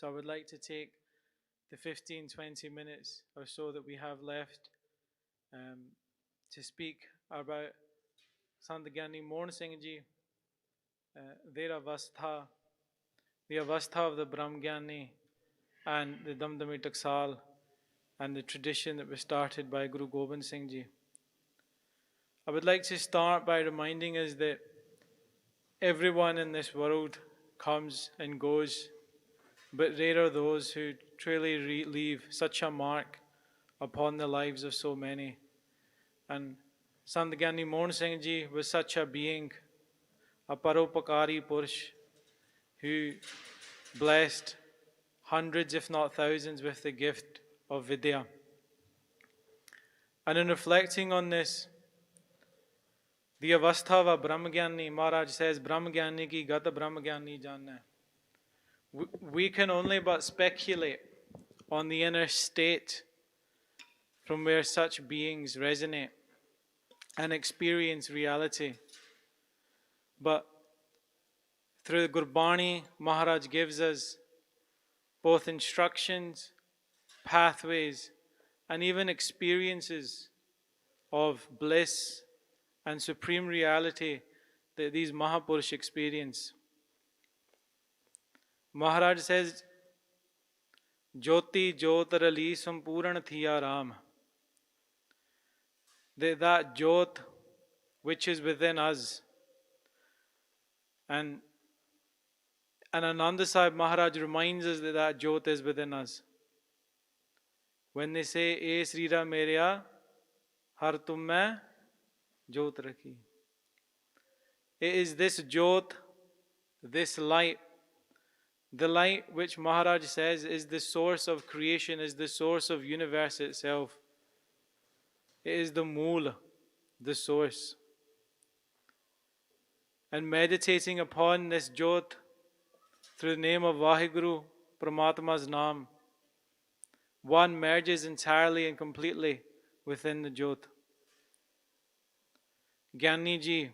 So I would like to take the 15-20 minutes or so that we have left to speak about Sant Giani Mohan Singh Ji, their avastha, the avastha of the Brahmgyani and the Damdami Taksal and the tradition that was started by Guru Gobind Singh Ji. I would like to start by reminding us that everyone in this world comes and goes, but rare are those who truly leave such a mark upon the lives of so many. And Sant Giani Mohan Singh Ji was such a being, a paropakari Purush, who blessed hundreds, if not thousands, with the gift of Vidya. And in reflecting on this, the avastha of a Brahmgyani, Maharaj says, Brahmgyani ki gata Brahmgyani janna. We can only but speculate on the inner state from where such beings resonate and experience reality. But through the Gurbani, Maharaj gives us both instructions, pathways, and even experiences of bliss and supreme reality that these Mahapurush experience. Maharaj says, Jyoti Jyotarali Sampurna Thiya Ram. That Jyot which is within us. And Ananda Sahib Maharaj reminds us that that Jyot is within us. When they say, E Srira Mereya, Har tum mein Jyot rakhi. It is this Jyot, this light, the light which Maharaj says is the source of creation, is the source of universe itself. It is the mool, the source. And meditating upon this Jyot through the name of Vaheguru, Paramatma's Naam, one merges entirely and completely within the Jyot. Giani Ji,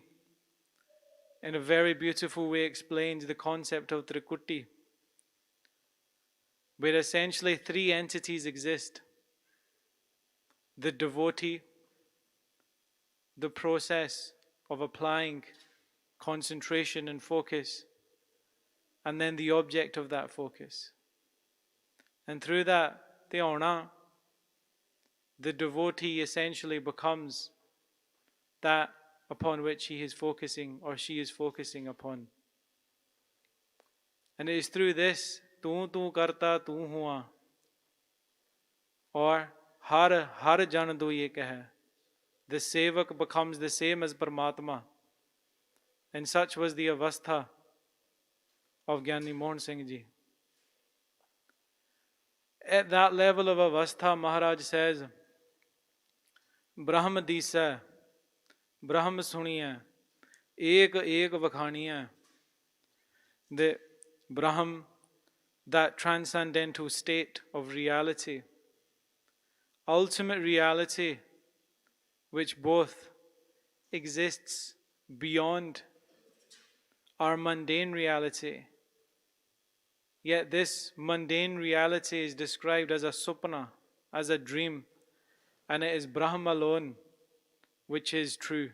in a very beautiful way, explains the concept of Trikuti, where essentially three entities exist: the devotee, the process of applying concentration and focus, and then the object of that focus. And through that dhyana, the devotee essentially becomes that upon which he is focusing or she is focusing upon. And it is through this tu karta tu hua, or har jan do ye keh, the sevak becomes the same as Paramatma. And such was the avastha of Giani Mohan Singh Ji. At that level of avastha, Maharaj says, Brahm disa, Brahm suniya, ek vakhaniya. The Brahm, that transcendental state of reality, ultimate reality, which both exists beyond our mundane reality. Yet this mundane reality is described as a supana, as a dream, and it is Brahma alone which is true.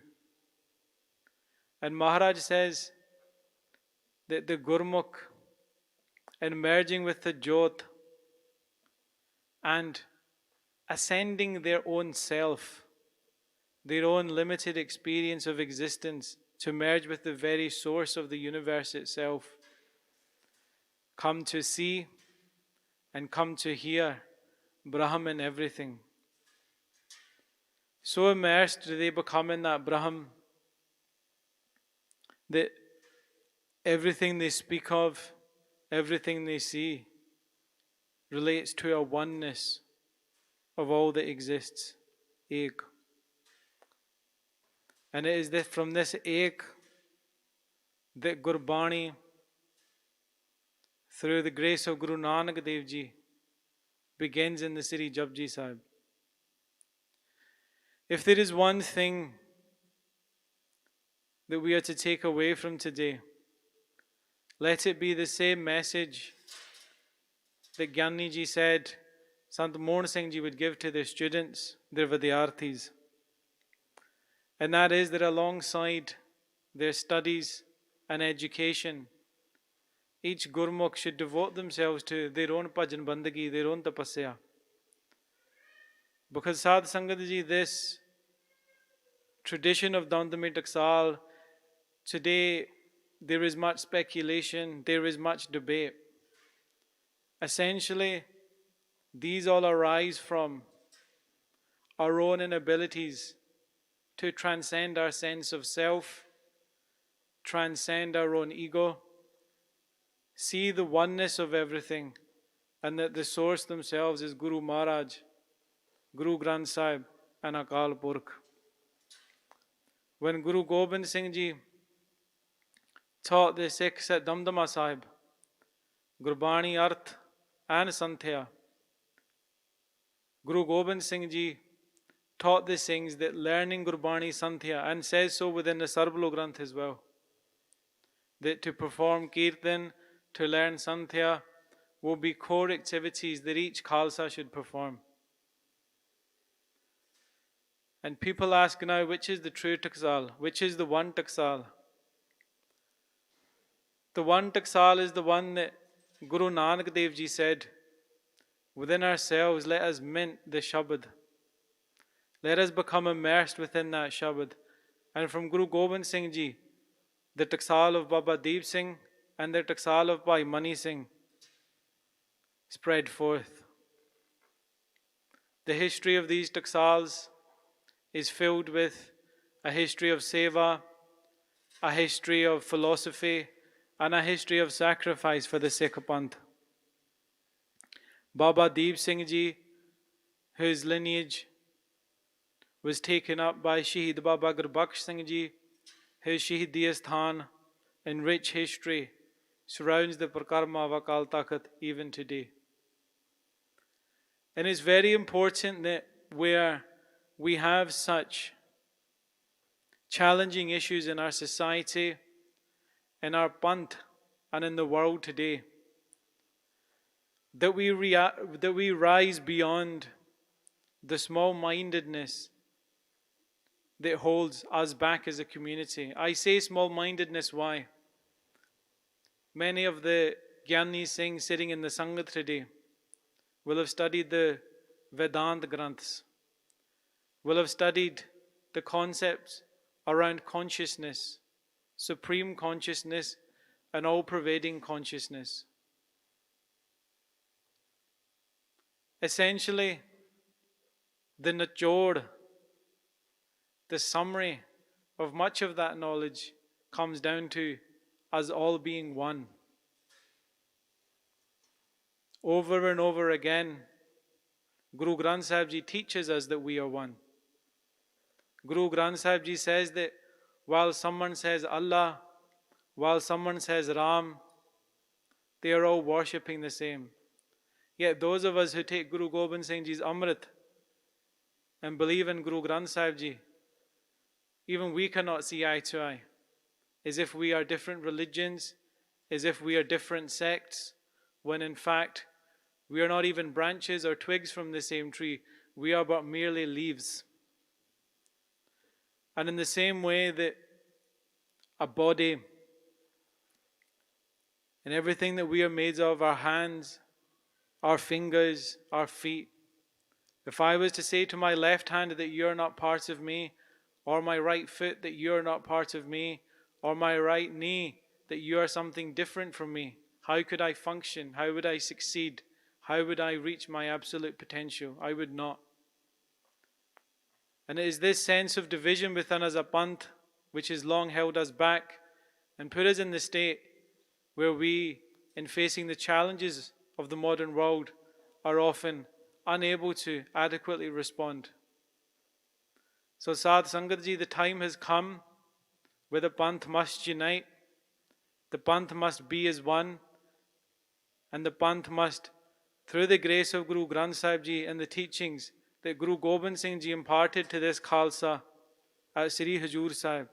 And Maharaj says that the Gurmukh, in merging with the Jyot and ascending their own self, their own limited experience of existence, to merge with the very source of the universe itself, come to see and come to hear Brahm in everything. So immersed do they become in that Brahm that everything they speak of, everything they see, relates to a oneness of all that exists, Ek. And it is from this Ek that Gurbani, through the grace of Guru Nanak Dev Ji, begins in the Sri Japji Sahib. If there is one thing that we are to take away from today, let it be the same message that Giani ji said Sant Mohan Singh ji would give to their students, their vidyarthis. And that is that alongside their studies and education, each Gurmukh should devote themselves to their own bhajan bandagi, their own tapasya. Because Sadh Sangat ji, this tradition of Dandami Taksal, today there is much speculation, there is much debate. Essentially, these all arise from our own inabilities to transcend our sense of self, transcend our own ego, see the oneness of everything, and that the source themselves is Guru Maharaj, Guru Granth Sahib, and Akal Purkh. When Guru Gobind Singh Ji taught the Sikhs at Damdama Sahib, Gurbani Arth and Santhya, Guru Gobind Singh Ji taught the Singhs that learning Gurbani Santhya, and says so within the Sarblo Granth as well, that to perform Kirtan, to learn Santhya, will be core activities that each Khalsa should perform. And people ask now, which is the true Taksal? Which is the one Taksal? The one Taksal is the one that Guru Nanak Dev Ji said, within ourselves, let us mint the Shabad. Let us become immersed within that Shabad. And from Guru Gobind Singh Ji, the Taksal of Baba Deep Singh and the Taksal of Bhai Mani Singh spread forth. The history of these Taksals is filled with a history of seva, a history of philosophy, and a history of sacrifice for the Sikh Panth. Baba Deep Singh Ji, whose lineage was taken up by Shaheed Baba Gurbaksh Singh Ji, his Shaheedi Asthan and rich history surrounds the Prakarma of Akal Takht even today. And it's very important that where we have such challenging issues in our society, in our Panth, and in the world today, that we rise beyond the small-mindedness that holds us back as a community. I say small-mindedness, why? Many of the Giani Singh sitting in the Sangat today will have studied the Vedant Granths, will have studied the concepts around consciousness, supreme consciousness, and all-pervading consciousness. Essentially, the Nachod, the summary of much of that knowledge comes down to us all being one. Over and over again, Guru Granth Sahib Ji teaches us that we are one. Guru Granth Sahib Ji says that while someone says Allah, while someone says Ram, they are all worshipping the same. Yet those of us who take Guru Gobind Singh Ji's Amrit and believe in Guru Granth Sahib Ji, even we cannot see eye to eye, as if we are different religions, as if we are different sects, when in fact we are not even branches or twigs from the same tree, we are but merely leaves. And in the same way that a body and everything that we are made of, our hands, our fingers, our feet, if I was to say to my left hand that you are not part of me, or my right foot that you are not part of me, or my right knee that you are something different from me, how could I function? How would I succeed? How would I reach my absolute potential? I would not. And it is this sense of division within us a Panth which has long held us back and put us in the state where we, in facing the challenges of the modern world, are often unable to adequately respond. So Sadh Sangat Ji, the time has come where the Panth must unite, the Panth must be as one, and the Panth must, through the grace of Guru Granth Sahib Ji and the teachings that Guru Gobind Singh Ji imparted to this Khalsa at Sri Hajur Sahib,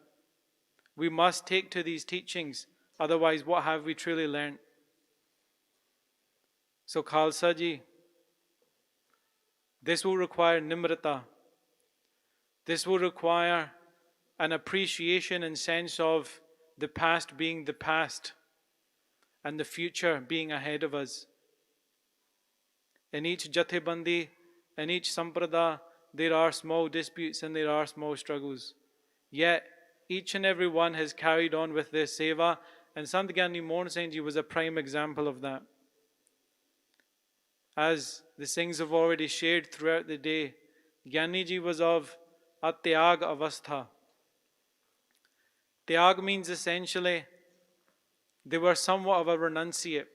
we must take to these teachings, otherwise what have we truly learnt? So Khalsa ji, this will require nimrata. This will require an appreciation and sense of the past being the past and the future being ahead of us. In each jathebandi, in each samprada, there are small disputes and there are small struggles. Yet, each and every one has carried on with their seva, and Sant Giani Mohan Singh ji was a prime example of that. As the Singhs have already shared throughout the day, Giani ji was of atyag avastha. Tyag means essentially they were somewhat of a renunciate.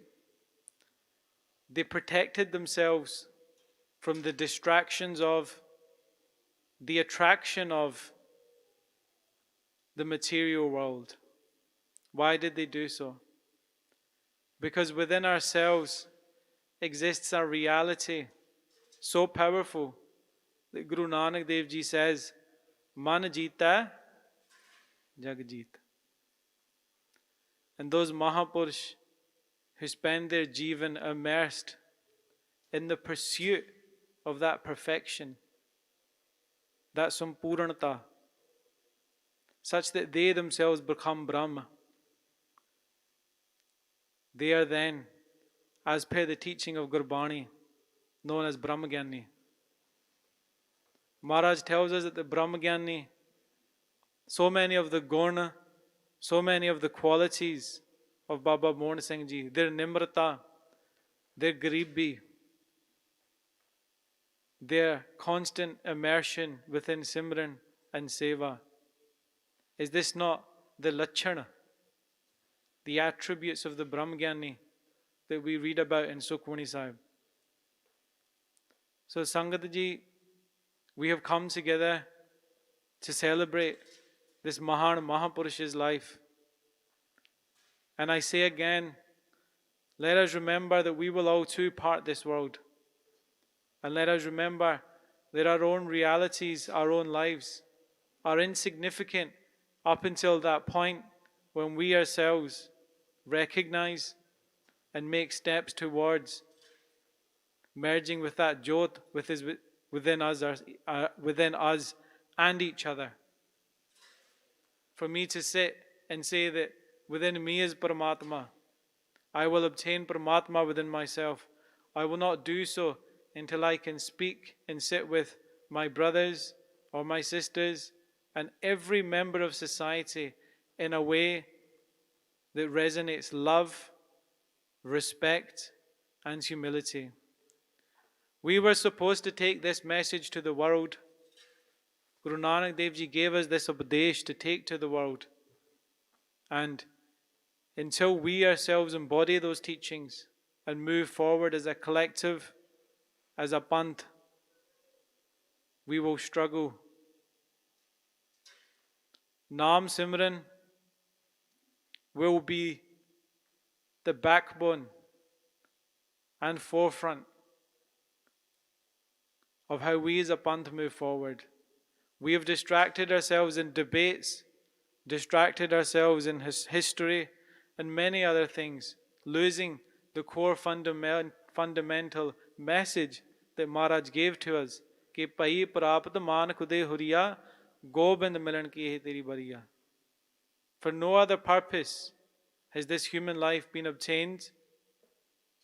They protected themselves from the distractions of the attraction of the material world. Why did they do so? Because within ourselves exists a reality so powerful that Guru Nanak Dev Ji says, Man jeeta, jag jeet. And those Mahapurush who spend their jivan immersed in the pursuit of that perfection, that sampurnata, such that they themselves become Brahma. They are then, as per the teaching of Gurbani, known as Brahmagyani. Maharaj tells us that the Brahmagyani, so many of the guna, so many of the qualities of Baba Mohan Singh Ji, their nimrata, their garibi, their constant immersion within Simran and Seva. Is this not the lachana, the attributes of the Brahmagyani that we read about in Sukhmani Sahib? So Sangat Ji, we have come together to celebrate this Mahan Mahapurush's life. And I say again, let us remember that we will all too part this world. And let us remember that our own realities, our own lives are insignificant up until that point when we ourselves recognize and make steps towards merging with that jyot within us and each other. For me to sit and say that within me is Paramatma, I will obtain Paramatma within myself, I will not do so until I can speak and sit with my brothers or my sisters and every member of society in a way that resonates love, respect, and humility. We were supposed to take this message to the world. Guru Nanak Dev Ji gave us this upadesh to take to the world. And until we ourselves embody those teachings and move forward as a collective, as a Panth, we will struggle. Naam Simran will be the backbone and forefront of how we as a Panth move forward. We have distracted ourselves in debates, distracted ourselves in history and many other things, losing the core fundamental message that Maharaj gave to us, कि भई प्राप्त मान खुदे हुरिया गोबिंद मिलन की है तेरी बरिया. For no other purpose has this human life been obtained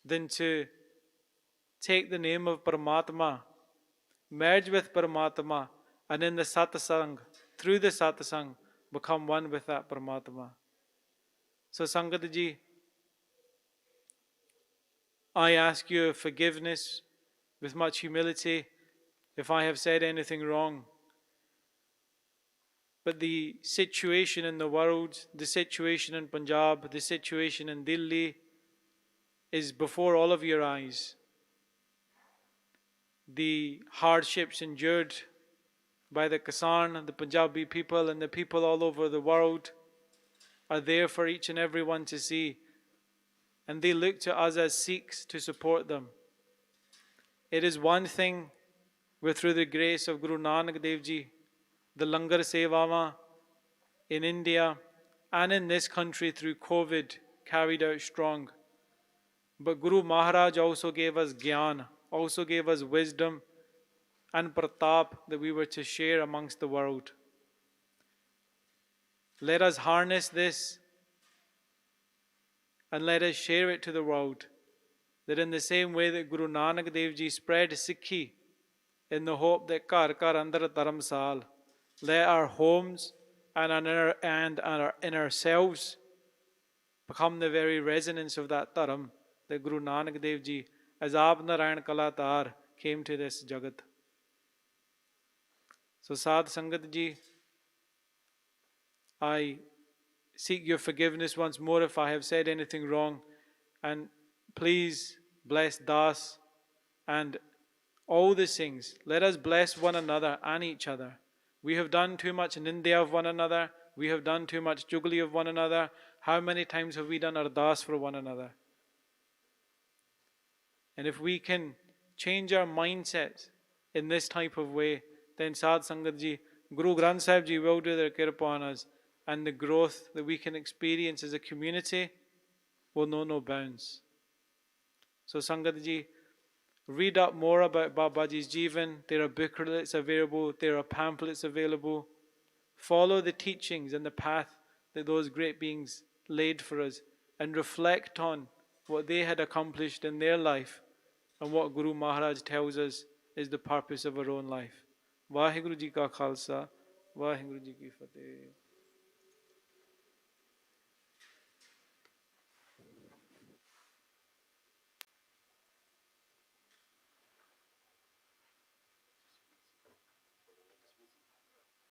than to take the name of Paramatma, merge with Paramatma, and in the satsang, through the satsang, become one with that Paramatma. So Sangat Ji, I ask you forgiveness with much humility if I have said anything wrong. But the situation in the world, the situation in Punjab, the situation in Delhi is before all of your eyes. The hardships endured by the Kisan, the Punjabi people, and the people all over the world are there for each and every one to see. And they look to us as Sikhs to support them. It is one thing where through the grace of Guru Nanak Dev Ji, the Langar Sevava in India and in this country through COVID carried out strong. But Guru Maharaj also gave us Gyan, also gave us wisdom and pratap that we were to share amongst the world. Let us harness this and let us share it to the world. That in the same way that Guru Nanak Dev Ji spread Sikhi in the hope that Kar Kar Andar Dharamsal, let our homes and our inner selves become the very resonance of that Dharam that Guru Nanak Dev Ji, as Aap Narayan Kalatar, came to this Jagat. So Sadh Sangat Ji, I seek your forgiveness once more if I have said anything wrong, and please bless Das and all the Singhs. Let us bless one another and each other. We have done too much Nindya of one another. We have done too much Jugli of one another. How many times have we done Ardas for one another? And if we can change our mindset in this type of way, then Sadh Sangat Ji, Guru Granth Sahib Ji will do their kirpa on us, and the growth that we can experience as a community will know no bounds. So Sangat Ji, read up more about Babaji's Jivan. There are booklets available, there are pamphlets available. Follow the teachings and the path that those great beings laid for us, and reflect on what they had accomplished in their life and what Guru Maharaj tells us is the purpose of our own life. Vaheguru Ji Ka Khalsa, Vaheguru Ji Ki Fateh.